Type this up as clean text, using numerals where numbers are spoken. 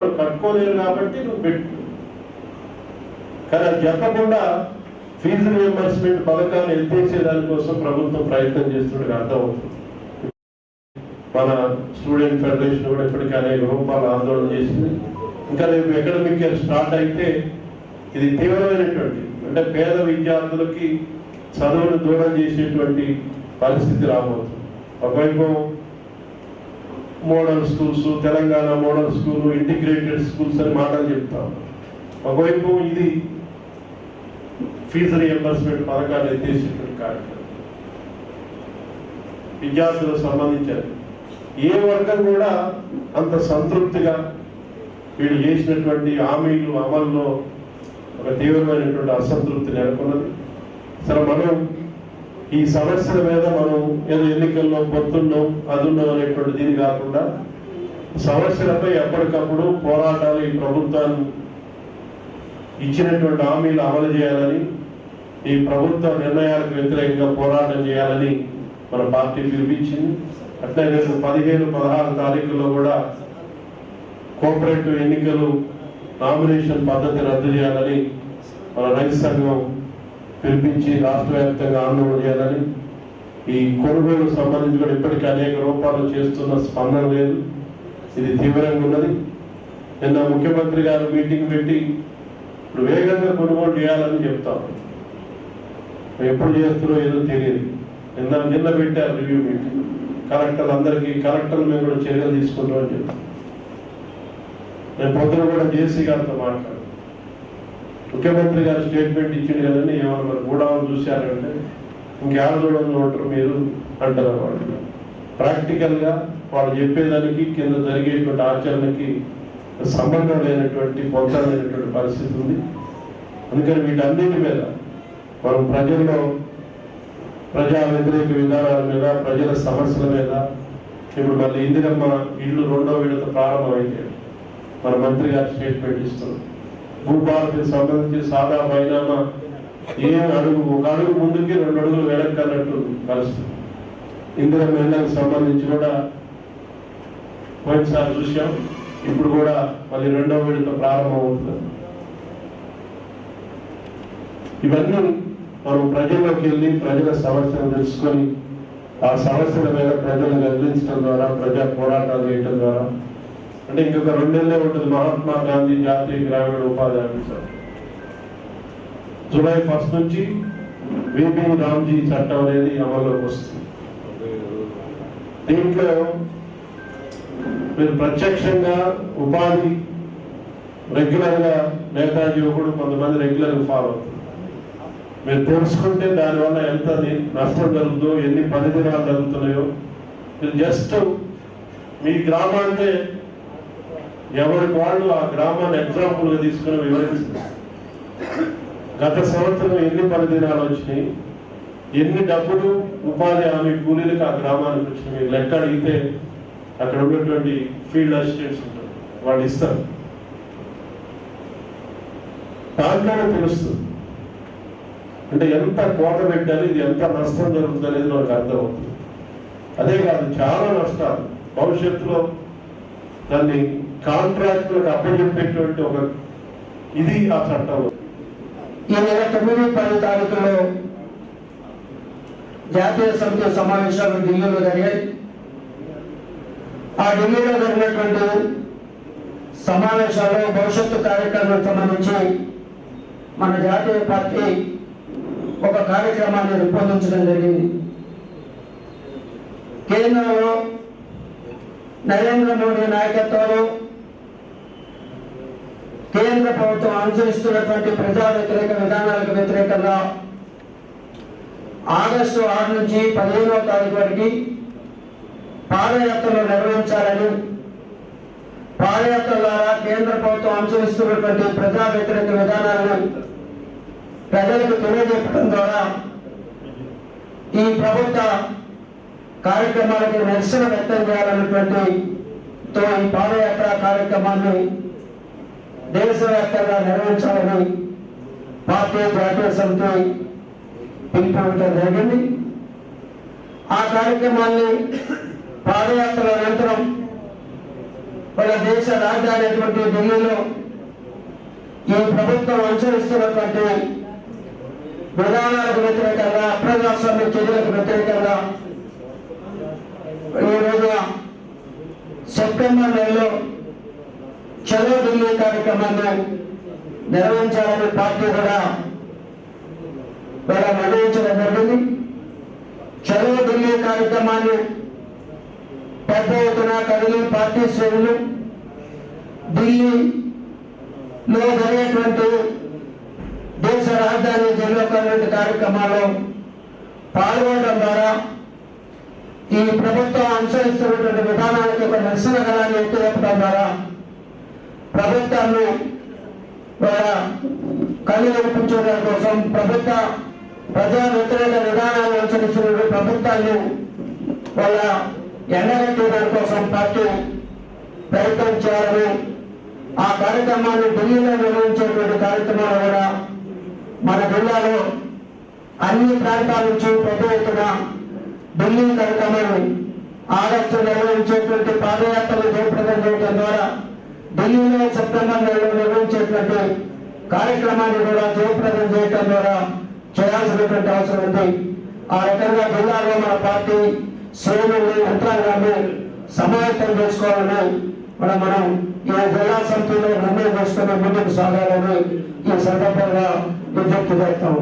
కట్టుకోలేరు కాబట్టి నువ్వు పెట్టు. కానీ అది చెప్పకుండా ఫీజు రియంబర్స్మెంట్ పథకాన్ని ఎత్తేసే దానికోసం ప్రభుత్వం ప్రయత్నం చేస్తున్నట్టు అర్థమవుతుంది. మన స్టూడెంట్ ఫెడరేషన్ కూడా ఇప్పటికీ అనేక రూపాయలు ఆందోళన చేసింది. ఇంకా రేపు అకాడమిక్ ఇయర్ స్టార్ట్ అయితే ఇది తీవ్రమైనటువంటి అంటే పేద విద్యార్థులకి చదువును దూరం చేసేటువంటి పరిస్థితి రాబోతుంది. ఒకవైపు model schools, Telangana model school, integrated schools అని మాటలు చెప్తాం. ఒకవైపు ఇది ఫీజు రియంబర్స్మెంట్ పథకాన్ని ఎత్తేసేటువంటి కార్యక్రమం. విద్యార్థులకు సంబంధించారు ఏ వర్గం కూడా అంత సంతృప్తిగా వీళ్ళు చేసినటువంటి హామీలు అమల్లో ఒక తీవ్రమైనటువంటి అసంతృప్తి నెలకొన్నది. సరే, మనం ఈ సమస్యల మీద మనం ఏదో ఎన్నికల్లో పొత్తున్నాం అదున్నాం అనేటువంటి దీని కాకుండా సమస్యలపై ఎప్పటికప్పుడు పోరాటాలు ఈ ప్రభుత్వాన్ని ఇచ్చినటువంటి హామీలు అమలు చేయాలని, ఈ ప్రభుత్వ నిర్ణయాలకు వ్యతిరేకంగా పోరాటం చేయాలని మన పార్టీ పిలిపించింది. అట్లే రేపు 15-16 తారీఖుల్లో కూడా కోఆపరేటివ్ ఎన్నికలు నామినేషన్ పద్ధతి రద్దు చేయాలని మన రైతు సంఘం పిలిపించి రాష్ట్ర వ్యాప్తంగా ఆందోళన చేయాలని, ఈ కొనుగోలు సంబంధించి కూడా ఇప్పటికీ అనేక రూపాయలు చేస్తున్న స్పందన లేదు. ఇది తీవ్రంగా ఉన్నది. నిన్న ముఖ్యమంత్రి గారు మీటింగ్ పెట్టి ఇప్పుడు వేగంగా కొనుగోలు చేయాలని చెప్తాం. ఎప్పుడు చేస్తారో ఏదో తెలియదు. నిన్న పెట్టారు రివ్యూ మీటింగ్. కలెక్టర్లు మేము కూడా చర్యలు తీసుకుంటామని చెప్తాం. నేను పొద్దున కూడా జేసీ గారితో మాట్లాడు, ముఖ్యమంత్రి గారు స్టేట్మెంట్ ఇచ్చింది కదండి, ఏమన్నా మరి గూడాలను చూశారంటే ఇంకేళ్ళ చూడని ఉంటారు మీరు అంటారు. వాళ్ళు ప్రాక్టికల్గా వాళ్ళు చెప్పేదానికి కింద జరిగేటువంటి ఆచరణకి సంబంధం లేనటువంటి పొందలేనటువంటి పరిస్థితి ఉంది. అందుకని వీటన్నిటి మీద మనం ప్రజల్లో ప్రజా వ్యతిరేక విధానాల మీద, ప్రజల సమస్యల మీద, ఇప్పుడు మళ్ళీ ఇందిరమ్మ ఇల్లు 2వ విడత ప్రారంభమైతే మన మంత్రి గారు స్టేట్మెంట్ ఇస్తున్నారు. భూభారతికి సంబంధించి సాదా బైనామా ఒక అడుగు ముందుకి 2 అడుగులు వెనక్కి అన్నట్టు పరిస్థితి. ఇందిరమ్మ ఇళ్ళకి సంబంధించి కూడా పోయినసారి చూసాం, ఇప్పుడు కూడా మళ్ళీ 2వ విడత ప్రారంభం అవుతుంది. ఇవన్నీ మనం ప్రజల్లోకి వెళ్ళి ప్రజల సమస్యలు తెలుసుకొని ఆ సమస్యల మీద ప్రజలను గర్వించడం ద్వారా, ప్రజా పోరాటాలు చేయడం ద్వారా, అంటే ఇంకొక 2 నెలలే ఉంటుంది మహాత్మా గాంధీ జాతీయ గ్రామీణ ఉపాధి హామీ చట్టం. జూలై 1 నుంచి విబి రామ్జీ చట్టం అనేది అమల్లోకి వస్తుంది. దీంట్లో మీరు ప్రత్యక్షంగా ఉపాధి రెగ్యులర్గా నేతాజీ ఒకడు కొంతమంది రెగ్యులర్గా ఫాలో అవుతుంది. మీరు తెలుసుకుంటే దానివల్ల ఎంత నష్టం జరుగుతుందో, ఎన్ని 10 దినాలు జరుగుతున్నాయో, మీరు జస్ట్ మీ గ్రామాన్ని ఎవరికి వాళ్ళు ఆ గ్రామాన్ని ఎగ్జాంపుల్గా తీసుకుని వివరిస్తుంది. గత సంవత్సరం ఎన్ని 10 దినాలు వచ్చినాయి, ఎన్ని డబ్బులు ఉపాధి హామీ కూలీలకు ఆ గ్రామానికి వచ్చినాయి, మీరు లెక్క అడిగితే అక్కడ ఉన్నటువంటి ఫీల్డ్ అసిస్టెంట్స్ ఉంటారు, వాళ్ళు ఇస్తారు. దాంట్లోనే తెలుస్తుంది అంటే ఎంత కోట పెట్టాలి, ఇది ఎంత నష్టం జరుగుతుంది అనేది మనకు అర్థమవుతుంది. అదే కాదు, చాలా నష్టాలు భవిష్యత్తులో దాన్ని కాంట్రాక్టులకు అప్పచెప్పేటువంటి ఒక ఇది ఆ చట్టంలో. ఈ నెల 9-10 తారీఖుల్లో జాతీయ సమితి సమావేశాలు ఢిల్లీలో జరిగాయి. ఆ ఢిల్లీలో జరిగినటువంటి సమావేశాల్లో భవిష్యత్తు కార్యక్రమాలకు సంబంధించి మన జాతీయ పార్టీ ఒక కార్యక్రమాన్ని రూపొందించడం జరిగింది. కేంద్రంలో నరేంద్ర మోడీ నాయకత్వంలో కేంద్ర ప్రభుత్వం అనుసరిస్తున్నటువంటి ప్రజా వ్యతిరేక విధానాలకు వ్యతిరేకంగా ఆగస్టు 6 నుంచి 15వ తారీఖు వరకు పాదయాత్రలు నిర్వహించాలని, పాదయాత్ర ద్వారా కేంద్ర ప్రభుత్వం అనుసరిస్తున్నటువంటి ప్రజా వ్యతిరేక విధానాలను ప్రజలకు తెలియజెప్పడం ద్వారా ఈ ప్రభుత్వ కార్యక్రమాలకు నిరసన వ్యక్తం చేయాలన్నటువంటి ఈ పాదయాత్ర కార్యక్రమాన్ని దేశవ్యాప్తంగా నిర్వహించాలని పార్టీ జాతీయ సమితి పిలుపునివ్వడం జరిగింది. ఆ కార్యక్రమాన్ని పాదయాత్ర అనంతరం వాళ్ళ దేశ రాజధాని అయినటువంటి ఢిల్లీలో ఈ ప్రభుత్వం అనుసరిస్తున్నటువంటి విధానాలకు వ్యతిరేకంగా, అప్రజాస్వామ్య చర్యలకు వ్యతిరేకంగా ఈ రోజు సెప్టెంబర్ నెలలో చలో ఢిల్లీ కార్యక్రమాన్ని నిర్వహించాలని పార్టీ కూడా నిర్ణయించడం జరిగింది. చలో ఢిల్లీ కార్యక్రమాన్ని పెద్ద ఎత్తున కదిలి పార్టీ శ్రేణులు ఢిల్లీలో జరిగేటువంటి దేశ రాజధాని ఢిల్లీ కార్యక్రమాల్లో పాల్గొనడం ద్వారా ఈ ప్రభుత్వం అనుసరిస్తున్నటువంటి విధానానికి ఒక నిరసన గలాన్ని ఎత్తుగొట్టడం ద్వారా ప్రభుత్వాన్ని కళ్ళు కనిపించడం కోసం, ప్రజా వ్యతిరేక విధానాలు అనుసరిస్తున్న ప్రభుత్వాన్ని వాళ్ళ ఎండగట్టడం కోసం పార్టీ ప్రయత్నం చేయాలని, ఆ కార్యక్రమాన్ని ఢిల్లీలో నిర్వహించేటువంటి కార్యక్రమాలు కూడా మన జిల్లాలో అన్ని ప్రాంతాల నుంచి పెద్ద ఎత్తున ఢిల్లీ కార్యక్రమాన్ని ఆగస్టు నిర్వహించేటువంటి పాదయాత్రలు జయప్రదం చేయడం ద్వారా ఢిల్లీలో సెప్టెంబర్ నెలలో నిర్వహించేటువంటి కార్యక్రమాన్ని కూడా జయప్రదం చేయడం ద్వారా చేయాల్సినటువంటి అవసరం ఉంది. ఆ రకంగా జిల్లాలో మన పార్టీ శ్రేణుల్ని, యంత్రాంగాన్ని సమాయత్తం చేసుకోవాలని మనం ఈ జిల్లా సమితిలో నిర్ణయం చేసుకుని ముందుకు సాగాలని ఈ సందర్భంగా విజ్ఞప్తి చేస్తాము.